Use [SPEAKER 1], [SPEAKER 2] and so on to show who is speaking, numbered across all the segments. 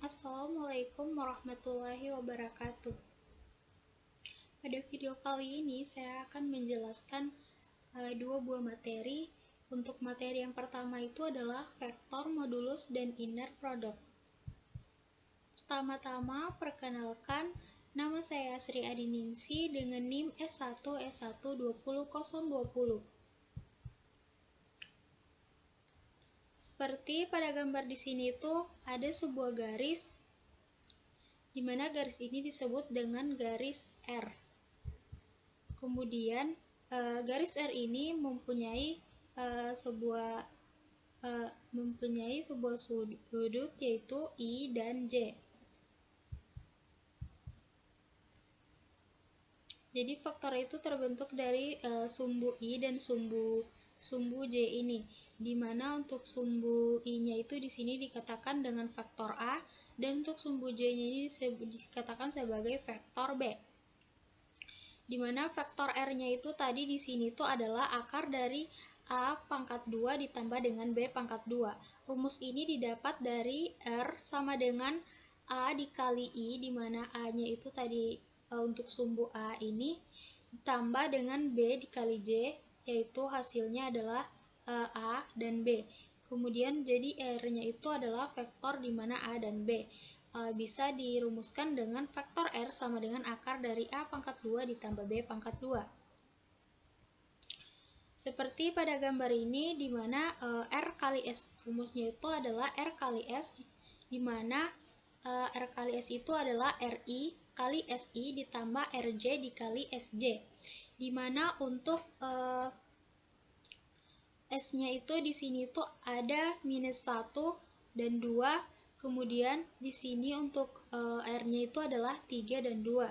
[SPEAKER 1] Assalamualaikum warahmatullahi wabarakatuh. Pada video kali ini saya akan menjelaskan dua buah materi. Untuk materi yang pertama itu adalah vektor, modulus, dan inner product. Pertama-tama perkenalkan, nama saya Sri Adiningsi dengan NIM S1S1200020. Seperti pada gambar di sini itu ada sebuah garis, di mana garis ini disebut dengan garis R. Kemudian garis R ini mempunyai sebuah sudut yaitu I dan J. Jadi vektor itu terbentuk dari sumbu I dan sumbu J ini, di mana untuk sumbu I-nya itu di sini dikatakan dengan vektor A, dan untuk sumbu J-nya ini dikatakan sebagai vektor B. Di mana vektor R-nya itu tadi di sini itu adalah akar dari A pangkat 2 ditambah dengan B pangkat 2. Rumus ini didapat dari R sama dengan A dikali I, di mana A-nya itu tadi untuk sumbu A ini ditambah dengan B dikali J, yaitu hasilnya adalah A dan B. Kemudian jadi R-nya itu adalah vektor di mana A dan B. Bisa dirumuskan dengan vektor R sama dengan akar dari A pangkat 2 ditambah B pangkat 2. Seperti pada gambar ini, di mana R kali S, rumusnya itu adalah R kali S, di mana R kali S itu adalah RI kali SI ditambah RJ dikali SJ, di mana untuk S-nya itu di sini tuh ada minus 1 dan 2, kemudian di sini untuk R-nya itu adalah 3 dan 2.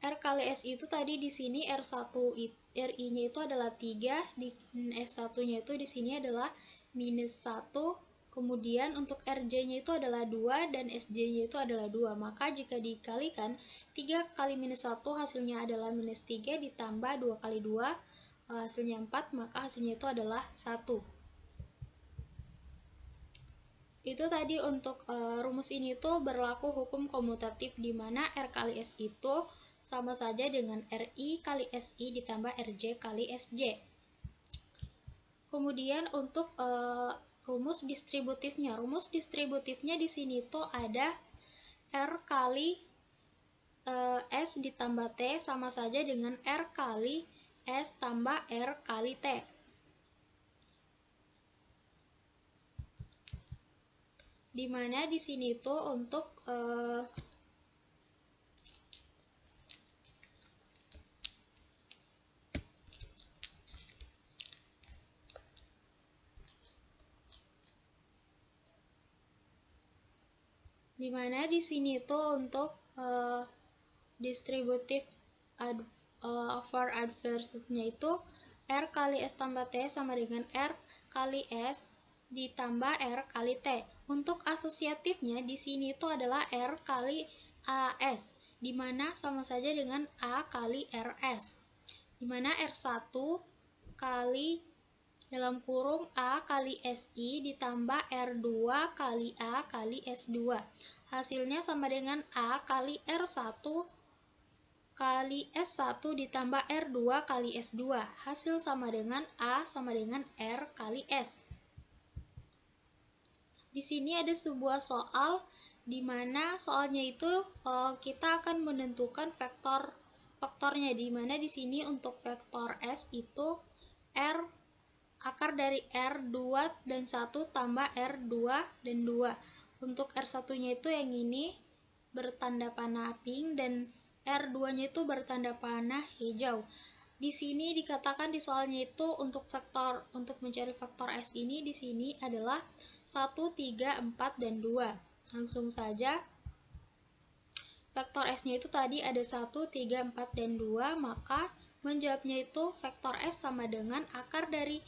[SPEAKER 1] R kali S itu tadi di sini RI-nya itu adalah 3, di S1-nya itu di sini adalah minus 1, kemudian untuk RJ-nya itu adalah 2 dan SJ-nya itu adalah 2. Maka jika dikalikan 3 kali minus 1 hasilnya adalah minus 3 ditambah 2 kali 2 hasilnya 4, maka hasilnya itu adalah 1. Itu tadi untuk rumus ini tuh berlaku hukum komutatif, di mana R kali S itu sama saja dengan RI kali SI ditambah RJ kali SJ. Kemudian untuk rumus distributifnya di sini tuh ada R kali S ditambah T sama saja dengan R kali S tambah R kali T. Dimana di sini tuh untuk distributif over adversnya itu R kali S tambah T sama dengan R kali S ditambah R kali T. Untuk asosiatifnya di sini itu adalah R kali AS, di mana sama saja dengan A kali RS. Di mana R1 kali dalam kurung A kali SI ditambah R2 kali A kali S2. Hasilnya sama dengan A kali R1 kali S1 ditambah R2 kali S2. Hasil sama dengan A sama dengan R kali S. Di sini ada sebuah soal, di mana soalnya itu kita akan menentukan vektornya, di mana di sini untuk vektor S itu R akar dari R 2 dan 1 tambah R 2 dan 2. Untuk R1-nya itu yang ini bertanda panah pink dan R2-nya itu bertanda panah hijau. Di sini dikatakan di soalnya itu untuk mencari vektor S ini di sini adalah 1, 3, 4, dan 2. Langsung saja. Vektor S-nya itu tadi ada 1, 3, 4, dan 2, maka menjawabnya itu vektor S sama dengan akar dari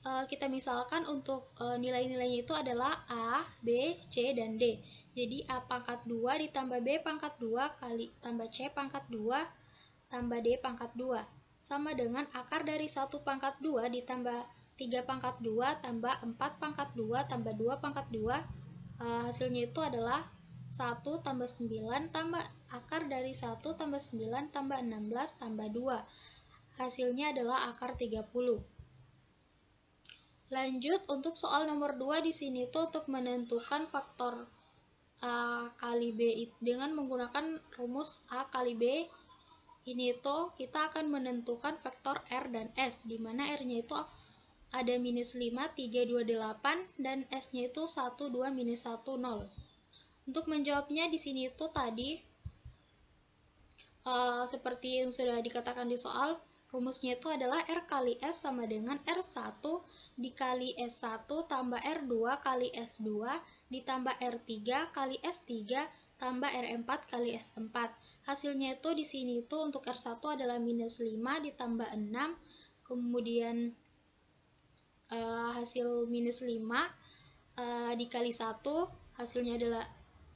[SPEAKER 1] kita misalkan untuk nilai-nilainya itu adalah A, B, C, dan D. Jadi A pangkat 2 ditambah B pangkat 2 kali tambah C pangkat 2 tambah D pangkat 2. Sama dengan akar dari 1 pangkat 2 ditambah 3 pangkat 2 tambah 4 pangkat 2 tambah 2 pangkat 2, hasilnya itu adalah 1 tambah 9 tambah akar dari 1 tambah 9 tambah 16 tambah 2. Hasilnya adalah akar 30. Lanjut untuk soal nomor 2 di sini tuh untuk menentukan faktor A kali B dengan menggunakan rumus A kali B. Ini tuh kita akan menentukan vektor R dan S, di mana R-nya itu ada minus 5, 3, 2, 8, dan S-nya itu 1, 2, minus 1, 0. Untuk menjawabnya di sini itu tadi, seperti yang sudah dikatakan di soal, rumusnya itu adalah R kali S sama dengan R1 dikali S1 tambah R2 kali S2 ditambah R3 kali S3 tambah R4 kali S4. Hasilnya itu di sini itu untuk R1 adalah minus 5 ditambah 6, kemudian hasil minus 5 dikali 1, hasilnya adalah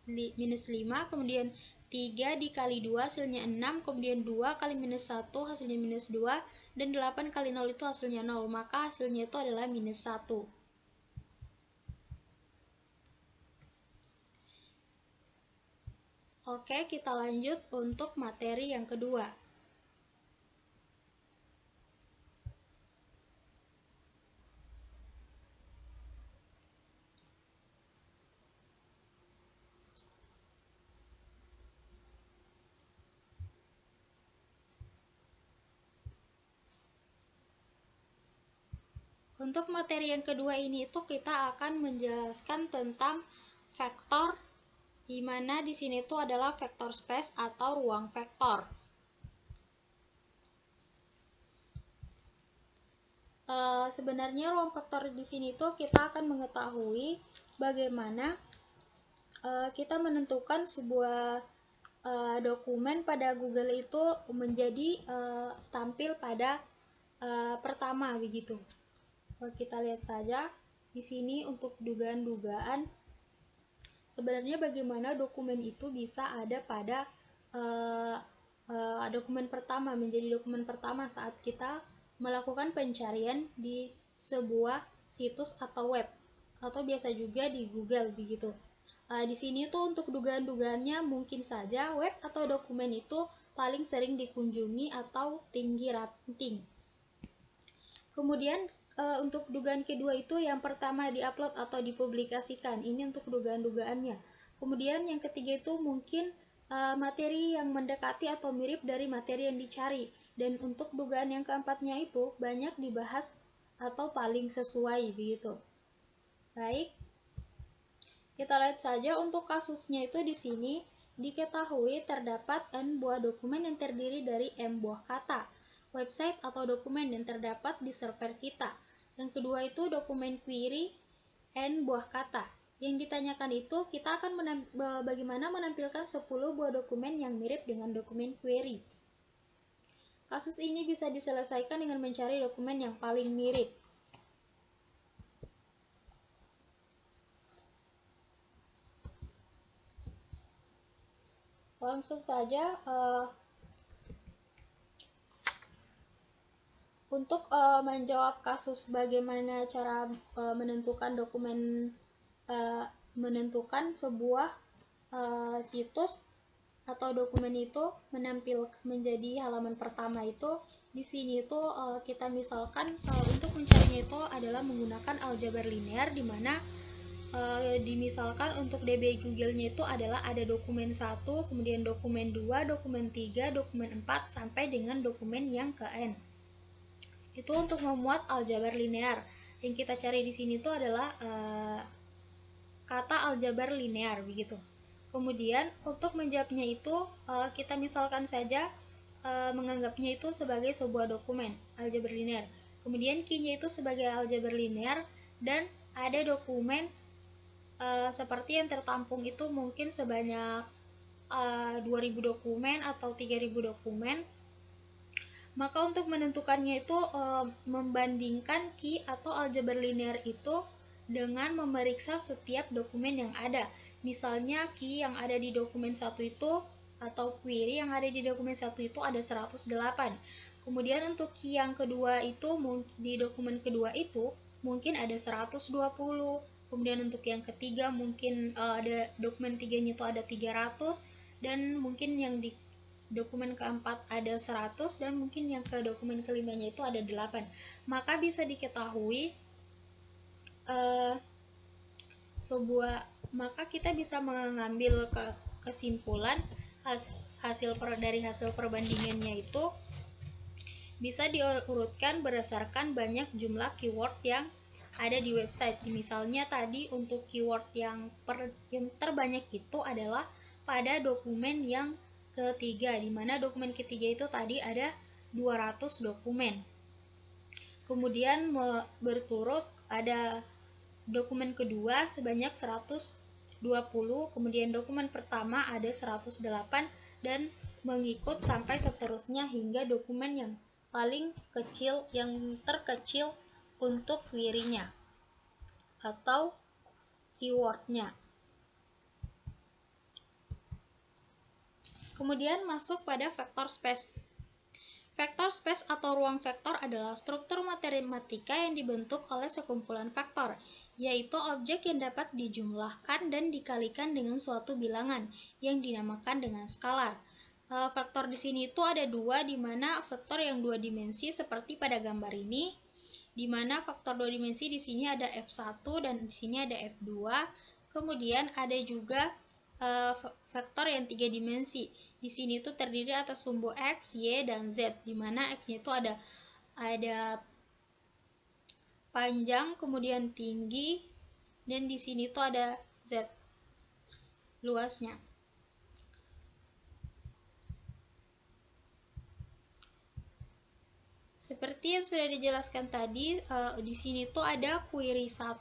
[SPEAKER 1] minus 5, kemudian 3 dikali 2 hasilnya 6, kemudian 2 kali minus 1 hasilnya minus 2, dan 8 kali 0 itu hasilnya 0, maka hasilnya itu adalah minus 1. Oke, kita lanjut untuk materi yang kedua. Untuk materi yang kedua ini itu kita akan menjelaskan tentang vektor, di mana di sini itu adalah vektor space atau ruang vektor. Sebenarnya ruang vektor di sini tuh kita akan mengetahui bagaimana kita menentukan sebuah dokumen pada Google itu menjadi tampil pada pertama begitu. Kita lihat saja di sini untuk dugaan-dugaan sebenarnya bagaimana dokumen itu bisa ada pada dokumen pertama, menjadi dokumen pertama saat kita melakukan pencarian di sebuah situs atau web, atau biasa juga di Google begitu. Di sini tuh untuk dugaan-dugaannya mungkin saja web atau dokumen itu paling sering dikunjungi atau tinggi rating. Kemudian untuk dugaan kedua itu yang pertama diupload atau dipublikasikan. Ini untuk dugaan-dugaannya. Kemudian yang ketiga itu mungkin materi yang mendekati atau mirip dari materi yang dicari. Dan untuk dugaan yang keempatnya itu banyak dibahas atau paling sesuai begitu. Baik. Kita lihat saja untuk kasusnya itu di sini diketahui terdapat N buah dokumen yang terdiri dari M buah kata, website atau dokumen yang terdapat di server kita. Yang kedua itu dokumen query N buah kata. Yang ditanyakan itu kita akan bagaimana menampilkan 10 buah dokumen yang mirip dengan dokumen query. Kasus ini bisa diselesaikan dengan mencari dokumen yang paling mirip. Langsung saja untuk menjawab kasus bagaimana cara menentukan dokumen, menentukan sebuah situs atau dokumen itu menampil menjadi halaman pertama itu, di sini itu kita misalkan untuk mencarinya itu adalah menggunakan aljabar linear, di mana dimisalkan untuk DB Google-nya itu adalah ada dokumen 1, kemudian dokumen 2, dokumen 3, dokumen 4, sampai dengan dokumen yang ke N. Itu untuk memuat aljabar linear. Yang kita cari di sini itu adalah kata aljabar linear begitu. Kemudian untuk menjawabnya itu kita misalkan saja menganggapnya itu sebagai sebuah dokumen aljabar linear. Kemudian key-nya itu sebagai aljabar linear, dan ada dokumen seperti yang tertampung itu mungkin sebanyak 2000 dokumen atau 3000 dokumen. Maka untuk menentukannya itu membandingkan key atau aljabar linear itu dengan memeriksa setiap dokumen yang ada. Misalnya key yang ada di dokumen 1 itu atau query yang ada di dokumen 1 itu ada 108. Kemudian untuk key yang kedua itu di dokumen kedua itu mungkin ada 120. Kemudian untuk yang ketiga mungkin ada dokumen tiganya itu ada 300, dan mungkin yang di dokumen keempat ada 100, dan mungkin yang ke dokumen kelimanya itu ada 8. Maka bisa diketahui maka kita bisa mengambil kesimpulan dari hasil perbandingannya itu bisa diurutkan berdasarkan banyak jumlah keyword yang ada di website. Misalnya tadi untuk keyword yang terbanyak itu adalah pada dokumen yang ketiga, di mana dokumen ketiga itu tadi ada 200 dokumen. Kemudian berturut ada dokumen kedua sebanyak 120, kemudian dokumen pertama ada 108, dan mengikut sampai seterusnya hingga dokumen yang paling kecil, yang terkecil untuk query-nya atau keyword-nya. Kemudian masuk pada vector space. Vector space atau ruang vektor adalah struktur matematika yang dibentuk oleh sekumpulan vektor, yaitu objek yang dapat dijumlahkan dan dikalikan dengan suatu bilangan yang dinamakan dengan skalar. Vektor di sini itu ada dua, di mana vektor yang dua dimensi seperti pada gambar ini, di mana vektor dua dimensi di sini ada F1 dan di sini ada F2. Kemudian ada juga vektor yang tiga dimensi. Di sini itu terdiri atas sumbu X, Y, dan Z, di mana X-nya itu ada panjang, kemudian tinggi, dan di sini itu ada Z luasnya. Seperti yang sudah dijelaskan tadi, di sini tuh ada query 1,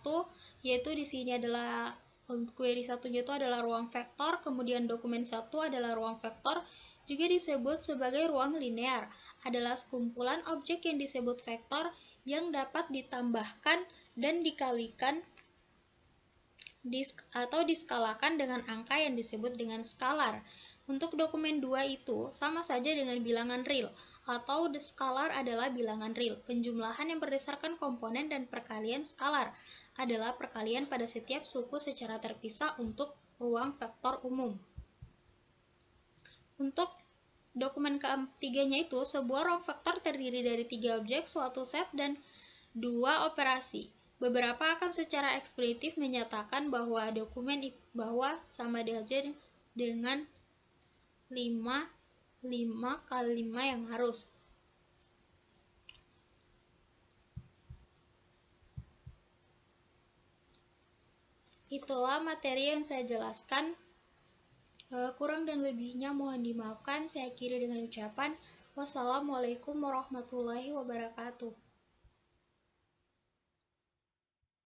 [SPEAKER 1] yaitu di sini adalah query satunya itu adalah ruang vektor, kemudian dokumen 1 adalah ruang vektor, juga disebut sebagai ruang linear, adalah sekumpulan objek yang disebut vektor yang dapat ditambahkan dan dikalikan atau diskalakan dengan angka yang disebut dengan skalar. Untuk dokumen 2 itu sama saja dengan bilangan real, atau skalar adalah bilangan real. Penjumlahan yang berdasarkan komponen dan perkalian skalar adalah perkalian pada setiap suku secara terpisah untuk ruang vektor umum. Untuk dokumen ketiganya itu, sebuah ruang vektor terdiri dari 3 objek, suatu set, dan 2 operasi. Beberapa akan secara eksplisit menyatakan bahwa dokumen sama dengan 5 kali 5 yang harus. Itulah materi yang saya jelaskan. Kurang dan lebihnya mohon dimaafkan. Saya akhiri dengan ucapan wassalamualaikum warahmatullahi wabarakatuh.